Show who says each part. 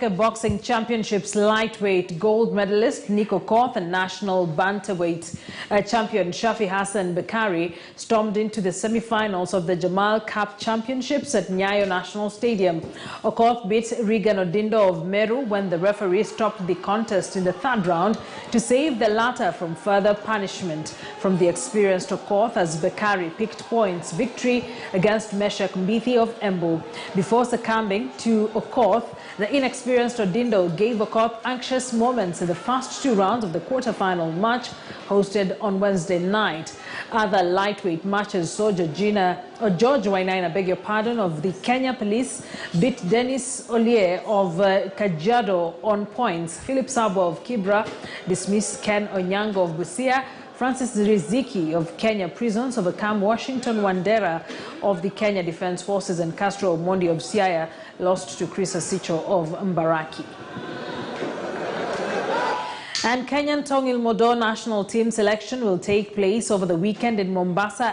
Speaker 1: Boxing Championships lightweight gold medalist Nick Okoth and national bantamweight champion Shaffi Bakari stormed into the semi-finals of the Jamal Cup Championships at Nyayo National Stadium. Okoth beat Regan Odindo of Meru when the referee stopped the contest in the third round to save the latter from further punishment. From the experienced Okoth as Bakari picked points victory against Meshach Mbithi of Embu. Before succumbing to Okoth, the inexperienced Odindo gave Okoth anxious moments in the first two rounds of the quarter-final match hosted on Wednesday night. Other lightweight matches saw George Wainaina, of the Kenya Police beat Dennis Olie of Kajiado on points. Philip Sabo of Kibra dismissed Ken Onyango of Busia. Francis Riziki of Kenya Prisons overcome Washington Wandera of the Kenya Defense Forces, and Castro Omondi of Siaya lost to Chris Asicho of Mbaraki. And Kenyan Tongil Modo national team selection will take place over the weekend in Mombasa